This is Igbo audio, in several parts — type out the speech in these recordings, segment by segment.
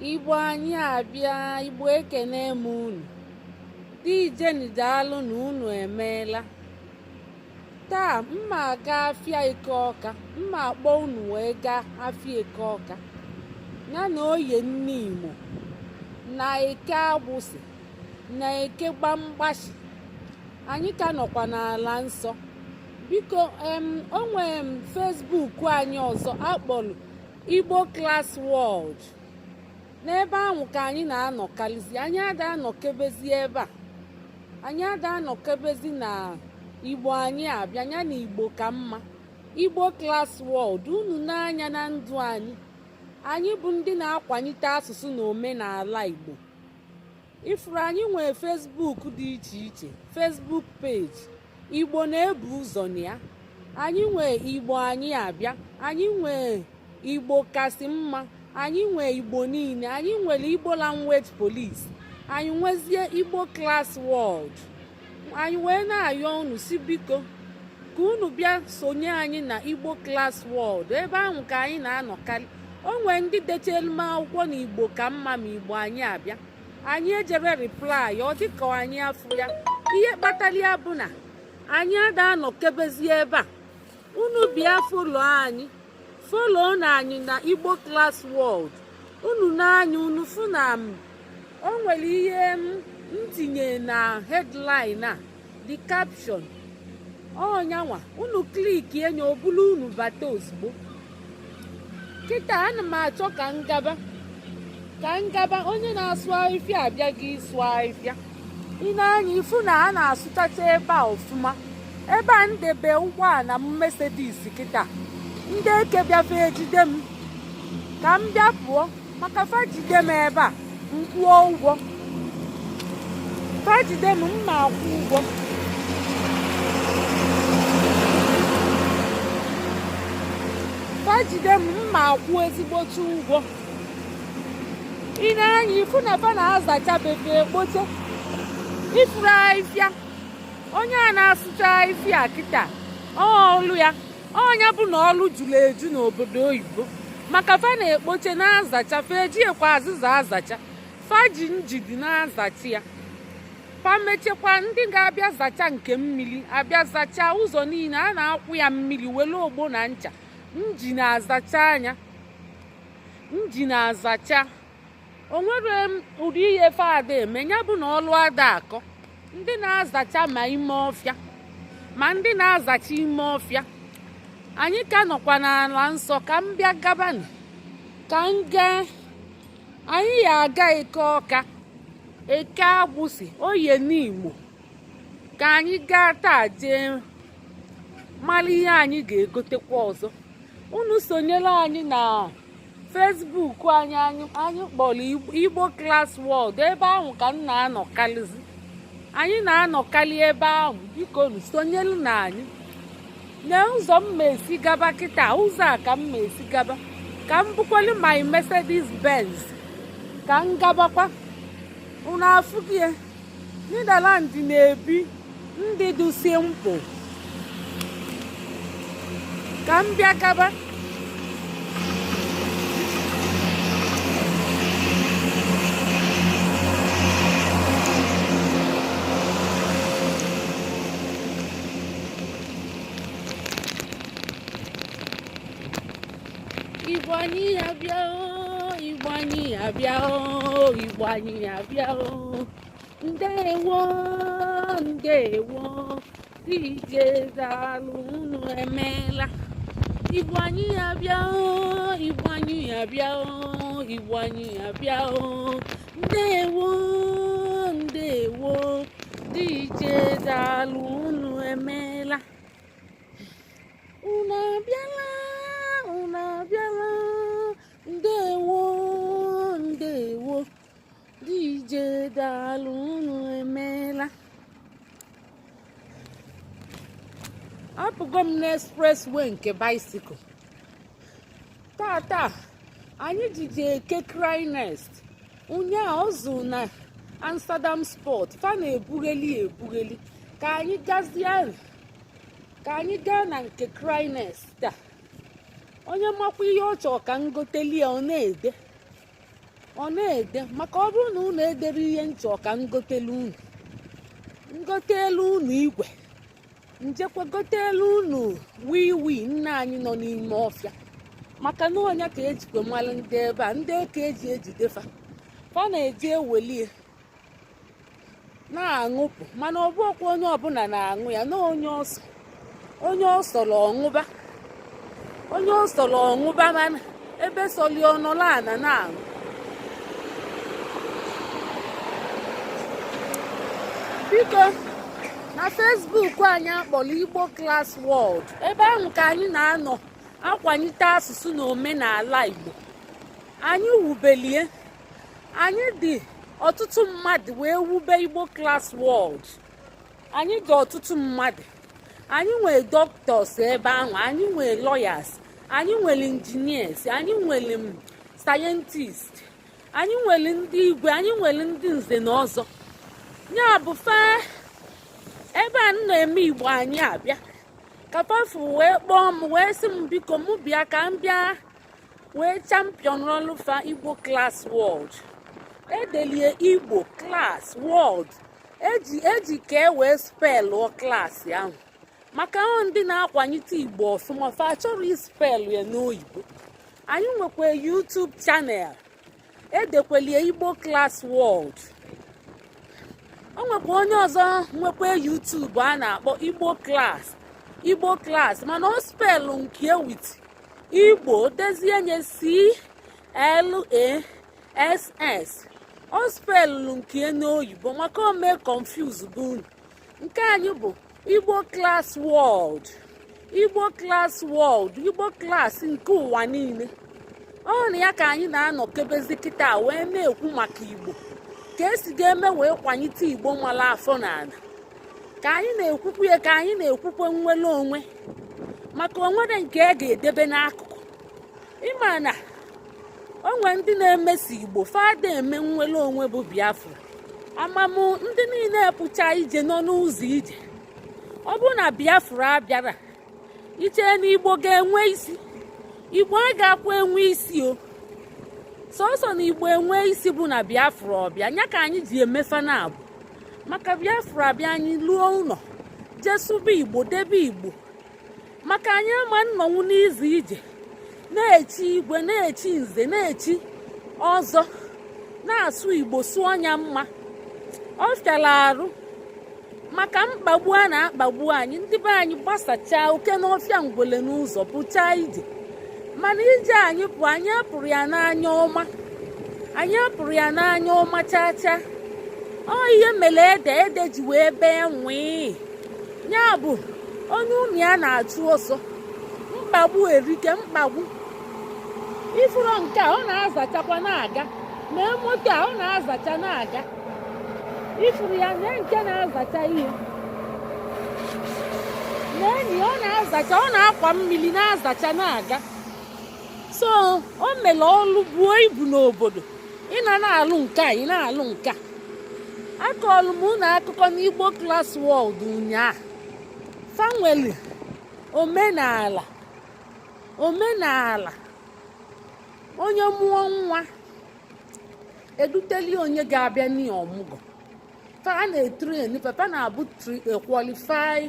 Igbo anyị abịa, Igbo ekene m unu. Dijeni daalụ na unu emeela. Taa mma aga afịa Eke Ọka, mma akpọ unu wee gaa afịa Eke Ọka ya na Oye Nne Imo na Eke Agbụsị na Eke Gbamgbashi. Anyị ka nọkwa n'ala nsọ. Biko onwe Facebook anyị ọzọ akpọrọ Igbo Class World. N'ebe ahụ ka anyị na-anọkalizi. Anyị ada anọkebezi ebe a. Anyị ada anọkebezi na Igbo anyị abịa ya na Igbo ka mma. Igbo Class World. Unu n'anya na ndụ anyị. Anyị bụ ndị na-akwalite asụsụ na omenala Igbo. Ifuru anyị nwee Facebook dị iche iche. Facebook page Igbo na-ebu ụzọ na ya. Anyị nwee Igbo anyị abịa. Anyị nwee Igbo kasị mma. Anyị nwee Igbo niile. Anyị nwere Igbo Language Police. Anyị nwezie Igbo Class World. Anyị wee na-ayọ unu si biko ka unu bịa sonye anyị na Igbo Class World. Ebe ahụ ka anyị na-anọkarị. O nwee ndị dechelu m akwụkwọ na Igbo ka mma ma Igbo anyị abịa. Anyị ejere reply ọ dịka anyị afụ ya. Ihe kpatara ya bụ na anyị ada anọkebezi ebe a. Unu bịa folo anyị. Folo na anyị na Igbo Class World. Unu n'anya unu fụ na o nwere ihe ntinye na headline a the caption ọnyanwa. Unu kliki enyo obulu unu bata ozugbo. Kịta ana m achọ ka ngaba onye na-asụ ahịfịa abịaghị ịsụ ahịfịa. Ị na-anya ifu na a na-asụchacha ebe a ọfụma. Ebe a ndebe ụgbọala m Mercedes kịta. Ndị eke bịafe ejide m ka m bịa pụọ maka fajide m ebe a m kwụọ ụgwọ. Fajide m mma akwụ ụgwọ. Fajide m mma akwụ ezigbote ụgwọ. Ị na-anya ifu na fa na-azacha befe ekpoche. Ifuru ahịfịa onye a na-asụcha ahịfịa kịta ọlụ ya onye bụ na ọlụ juru eju n'obodo oyibo maka fa na-ekpoche na-azacha fa ejiekwa azịza azacha fa ji njidi na-azachi ya. Fa mechekwa ndị ga-abịa zacha nke mmiri abịa zacha ụzọ niile a na-akwụ ya mmiri were ogbo na ncha. Nji na-azacha anya. Nji na-azacha. O nwere ụdị ihe fada eme ya bụ na ọlụ ada akọ. Ndị na-azacha ma ime ọfịa ma ndị na-azacha ime ọfịa. Anyị ka nọkwa n'ala nsọ ka m bịa gabani ka m gaa. Anyị ya aga Eke Ọka, Eke Agbụsị, Oye Nne Imo ka anyị gaa taa jee mara ihe anyị ga-egotekwa ọzọ. Unu sonyela anyị na Facebook anyị kpọrọ Igbo Class World. Ebe ahụ ka m na-anọkalizi. Anyị na-anọkali ebe ahụ. Biko nu sonyelu na anyị. Na ụzọ m ma esi gaba kịta ụzọ a ka m ma esi gaba ka m bukwelu my Mercedes Benz ka m gabakwa. Unu afụghị ya Netherlands na-ebi ndị dị simple. Ka m bịa gaba. Igbo anyị abịa o, Igbo anyị abịa o, Igbo anyị abịa o. Ndewo, ndewo, DJ daalụ unu emeela. Igbo anyị abịa o, Igbo anyị abịa o, Igbo anyị abịa o. Ndewo, ndewo, DJ daalụ unu emeela. Unu abịala. Unu abịala. Ndewo, ndewo, DJ daalụ unu emeela. Apụgo m n'expressway nke bicycle. Tata anyị jije Eke Craignest. Ụnyaahụ ọzụ na Amsterdam Sport. Fa na-ebugheli ka anyị gazie. Ka anyị gaa na nke Craignest taa. Onye makwa ihe ọ chọrọ ka ngotelie ọ na-ede. ọ na-ede maka ọ bụrụ na unu edere ihe nchọ ka ngotelu unu igwe njekwa gotelu unu wii nna anyị nọ n'ime ọfịa maka na onye ka ejikwe mmalụ ndị ebe a ndị eke eji ejidefa fa na-eji ewelie na-aṅụpụ mana ọ bụkwa onye ọbụla na-aṅụ ya na onye ọsọrọ ọṅụba mana ebe soli ọnọla ana na-aṅụ. Biko na Facebook anyị akpọrọ Igbo Class World, ebe ahụ ka anyị na-anọ akwanyite asụsụ na omenala Igbo. Anyị wubelie, anyị dị ọtụtụ mmadụ wee wube Igbo Class World. Anyị dị ọtụtụ mmadụ, anyị nwere doctors ebe ahụ, anyị nwere lawyers, anyị nwere engineers, anyị nwere scientists, anyị nwere ndị igwe, anyị nwere ndị nze na ọzọ. Ya bụ ebe a na-eme Igbo anyị abịa kapafu wee kpọọ m wee sị m biko m bịa ka m bịa wee champion ọlụfa Igbo Class World. Edelie Igbo Class World eji ka e wee spelụọ klaasị ahụ maka ahụ ndị na-akwanyite Igbo ọfụma fa achọrọ ispelụ ya n'oyibo. Anyị nwekwa YouTube channel edekwelie Igbo Class World. O nwekwa onye ọzọ nwekwa YouTube a na-akpọ Igbo Class mana o spelụ nke wit Igbo dezie nye CLASS. O spelụ nke n'oyibo maka o mee confuse bụ unu. Nke anyị bụ Igbo Class World, Igbo Class World, Igbo Class nke ụwa niile. Ọ na ya ka anyị na-anọ kebezi kịta wee na-ekwu maka Igbo ka esi ga-eme wee kwanyite Igbo nwala afọ n'ala. Ka anyị na-ekwukwu ya, ka anyị na-ekwukwe nnwere onwe maka onwere nke a ga-edebe n'akụkụ. Ịma na onwe ndị na-emesi Igbo fada eme nnwere onwe bụ Biafra. Amamụ ndị niile epụcha ije nọ n'ụzọ ije. Ọ bụrụ na Biafra abịara iche na Igbo ga-enwe isi, Igbo a ga-akwa enwe isi o. Sọsọ na Igbo enwe isi bụ na Biafra ọbịa, nya ka anyị ji emefa na abụ maka Biafra bịa anyị lụọ ụlọ jesụba Igbo debe Igbo maka anyị ama nnọnwụ n'izu ije na-echi igwe, na-echi nze, na-echi ọzọ, na-asụ Igbo sụọ ọnya mma. Ọ fịara arụ maka mkpagbu a na-akpagbu anyị, ndị be anyị gbasachaa oke n'ọfịa ngwele n'ụzọ pụchaa ije. Mana ije anyị bụ anyị apụrụ ya n'anya ọma, anyị apụrụ ya n'anya ọma chaa. Ọ ihe mere ede ji wee bee nwee. Ya bụ onye unu ya na-achụ ọsọ, mkpagbu erike, mkpagbu ifuru nke a ọ na-azachakwa na-aga, mee moto a ọ na-azacha na-aga. Ifuru ya na nke na-azacha ihe n'enyi ọ na-azacha, ọ na-akwa mmiri na-azacha na-aga. So o mere ọlụ buo ibu n'obodo. Ị na-alụ nke a, ị na-alụ nke a. Akọọlụ m unu akụkọ n'Igbo Class World ụnyaahụ. Fanweli omenala onye mụọ nwa eduteli onye ga-abịa n'ihe ọmụgwọ. Fa na-etrain, papa na-abụ qualify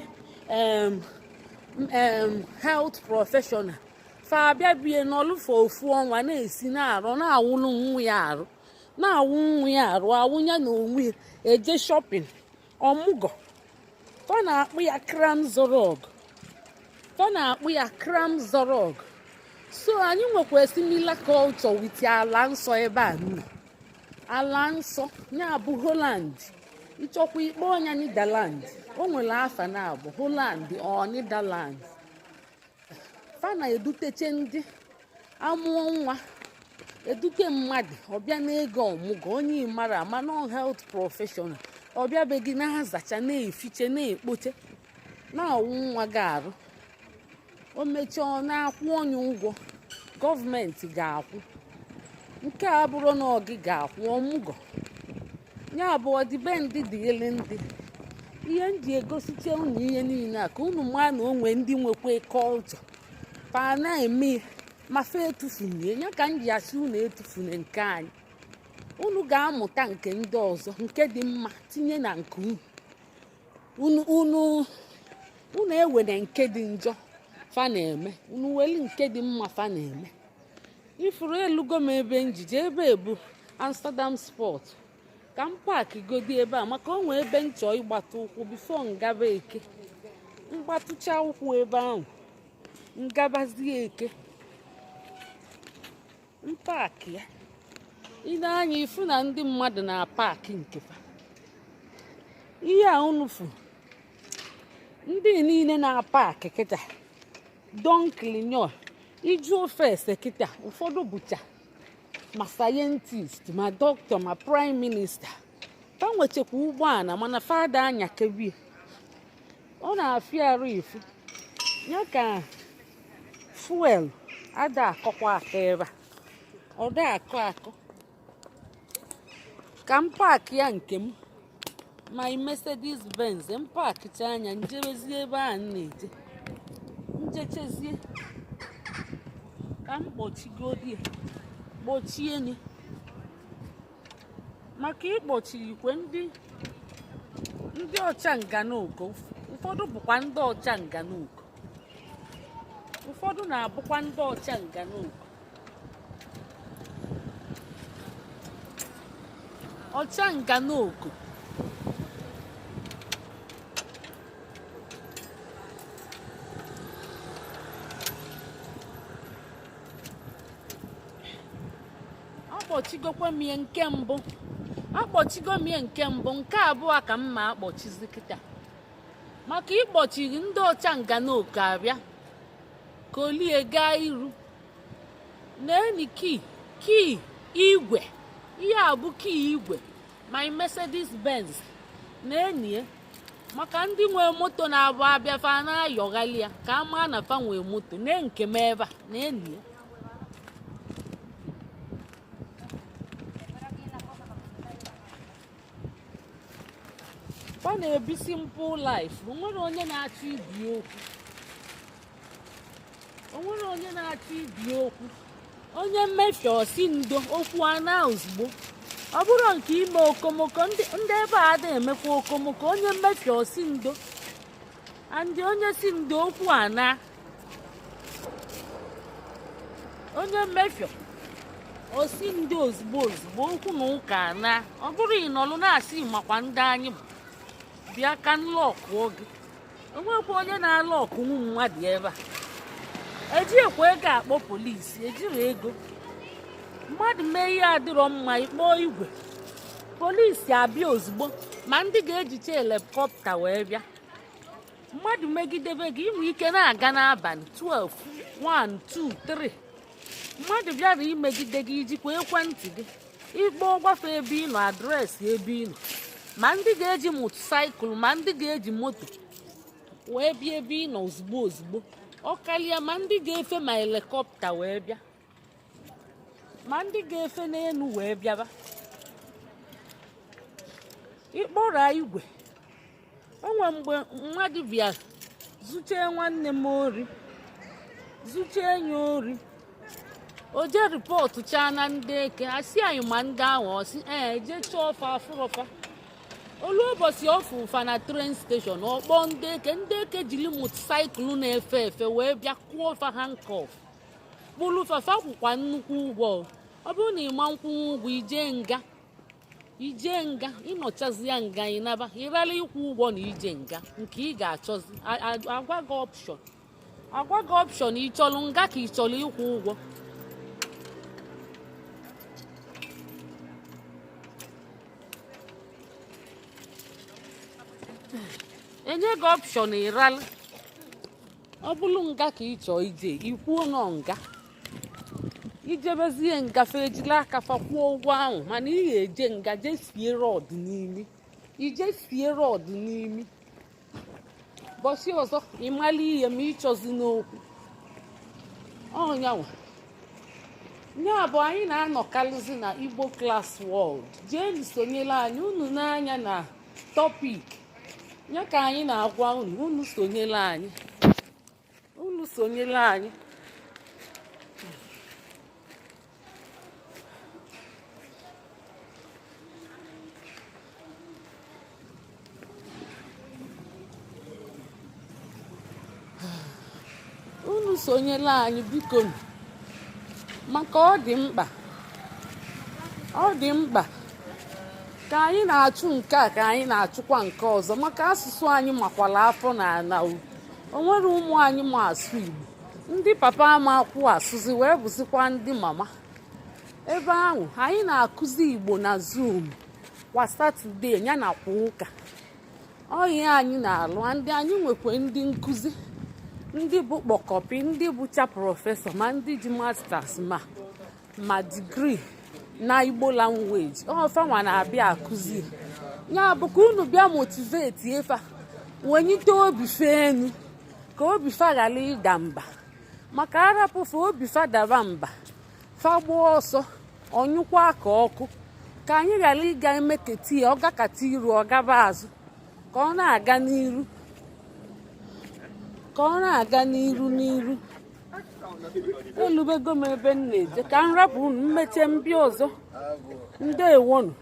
health professional. Fa abịa bie n'ọlụfọ ofu ọnwa na-esi na-arụ na-awụlụ nwa ya arụ, na-awụ nwa ya arụ, awụnya na onwe eje shopping ọmụgwọ. Fa na-akpụ ya kram zorog. So anyị nwekwa similar culture with ala nsọ ebe a nọ. Ala nsọ ya bụ Holland. Ịchọkwa ikpe ọnya Netherlands, o nwere afa na-abụ Holland ọ Netherlands. Fa na-eduteche ndị amụọ nwa, edute mmadụ ọbịa n'ego ọmụgwọ, onye mara ama nọ health professional ọbịa be gị na-azacha, na-efiche, na-ekpoche, na-awụ nwa gị arụ. O mechaa ọ na-akwụ onye ụgwọ, gọọmenti ga-akwụ. Nke a bụrụ na ọ gị ga-akwụ ọmụgwọ. Ya bụ ọdịbendị dị ele ndị ihe m ji egosite unu ihe niile a ka unu maa na onwe ndị nwekwa kọlchọ pa na-eme ma fa etufune ya ka m ji asị unu etufune nke anyị. unu ga-amụta nke ndị ọzọ nke dị mma tinye na nke unu ewere nke dị njọ fa na-eme, unu weli nke dị mma fa na-eme. Ifuru elugo m ebe njije ebe ebu Amsterdam sport ka m paaki godi ebe a maka onwe ebe m chọọ ịgbata ụkwụ bifo ngaba eke, mgbatụcha ụkwụ ebe ahụ ngabazie eke mpaaki ya. Ile anya ifu na ndị mmadụ na-paaki nkefa. Ihe a unu fu ndị niile na-paaki kịta Donkilinyo iju ofe ese kịta ụfọdụ bụcha ma sayentist ma dọkịta ma praịm minista fa nwechekwa ụgbọala mana fada anya kebie. Ọ na-afịa arụ ifu ya ka fuel ada akọkwa aka ebe a ọ da akọ ka m paaki ya nke m ma Mercedes Benz m paakicha anya njebezie ebe a na-eje njechezie ka m kpọchigodie gbochie ni maka ịkpọchi ikwe ndị ọcha nganogo. Ụfọdụ bụkwa ndị ọcha nganogo, ụfọdụ na-abụkwa ndị ọcha nganogo. Ọcha nganogo akpọchigokwa mie nke mbụ, akpọchigo mie nke mbụ, nke abụọ ka m ma akpọchizi kịta maka ịkpọchiri ndị ọcha nganogo abịa kolie gaa iru na-eni kii igwe. Ihe a bụ kii igwe ma Mercedes Benz na-enie maka ndị nwee moto na-abụ abịa fa na-ayọghali ya ka a maa na fa nwee moto na nke m ebe a na-enie. Ọ na-ebi simple life. Onwere onye na-achọ ibi okwu, onwere onye na-achọ ibi okwu. Onye mmefie osi ndo okwu ana ozugbo. Ọ bụrụ nke ime okomoko ndị ebe a ada emekwa okomoko. Onye mmefie osi ndo andị onye si ndo okwu ana. Onye mmefie osi ndo ozugbo okwu na ụka ana. Ọ bụrụ ịnọlụ na-asị makwa ndị anyị bụ bịa ka nlọkụ oge. Onwekwa onye na-alọkụ ụmụ mmadụ ebe a. Ejighịkwa ego akpọ polisi, ejiri ego. Mmadụ mee ihe adịrọ mma ikpọọ igwe polisi abịa ozugbo ma ndị ga-ejicha helikọpta wee bịa. Mmadụ megidebe gị inwe ike na-aga n'abalị 12, 1, 2, 3. Mmadụ bịara imegide gị ijikwa ekwentị gị ịkpọọ gwafe ebe ị nọ, adreesị ebe ị nọ. Ma ndị ga-eji motosaịkụl ma ndị ga-eji moto wee bịa ebe ị nọ ozugbo. Ọ karịa ma ndị ga-efe ma helikọpta wee bịa ma ndị ga-efe n'elu wee bịaba. Ịkpọrọ igwe onwe mgbe mmadụ bịa zuchie nwanne m ori, zuchie enyi ori, o jee ripọtụ chaa na ndị eke asị anyị ma ndị ahụ ọsị jee chọọ ọfa afụrọfa. Olu ụbọchị ọfụ ụfa na tren steshọn ọkpọ ndị eke jiri motosaịkụl na-efe efe wee bịa kwụọ ọfa handkọf kpụrụ fafa kwụkwa nnukwu ụgwọ. Ọ bụrụ na ịma nkwụnwe ụgwọ ije nga ịnọchazi ya nga ịnaba ịrara ịkwụ ụgwọ na ije nga nke ị ga-achọzi agwa gị ọpshọn ịchọrọ nga ka ịchọrọ ịkwụ ụgwọ. Enye gị ọpshọn ịralụ. Ọ bụrụ nga ka ị chọọ ije ikwuo nọ nga ijebezie ngafe ejila aka fa kwụọ ụgwọ ahụ mana ị ga-eje nga je sie rọd n'imi. Ije sie rọd n'imi bọsị ọzọ ịmala ihe ma ịchọzi n'okwu ọnyanwa. Ya bụ anyị na-anọkarịzi na Igbo Class World. Jee sonyela anyị unu n'anya na tọpik ya ka anyị na-agwa unu sonyela anyị. sonyela anyị biko, maka ọ dị mkpa ka anyị na-achụ nke a ka anyị na-achụkwa nke ọzọ, maka asụsụ anyị makwala afọ na ana. O nwere ụmụ anyị ma asụ Igbo, ndị papa amakwụ asụzi wee bụzikwa ndị mama. Ebe ahụ anyị na-akụzi Igbo na Zoom kwa Satọde ya na kwa ụka. Ọhịa anyị na-alụ, ndị anyị nwekwa ndị nkụzi, ndị bụ kpọkọpị, ndị bụcha prọfesọ, ma ndị ji masters ma digrii na Igbo language. Ọfanwa na-abịa akụzi ya, bụ ka unu bịa motiveti efa, wenyite obi fenu, ka obi fa ghara ịda mba, maka arapụfe obi fa dara mba, fa gbuo ọsọ ọnyụkwa ka ọkụ, ka anyị ghara ịga emeketi ya ọgakata iru ọgaba azụ, ka ọ na-aga n'iru. Elubego m ebe m na-eje, ka m rapụ unu mmeche mbịa ọzọ. Ndewonu.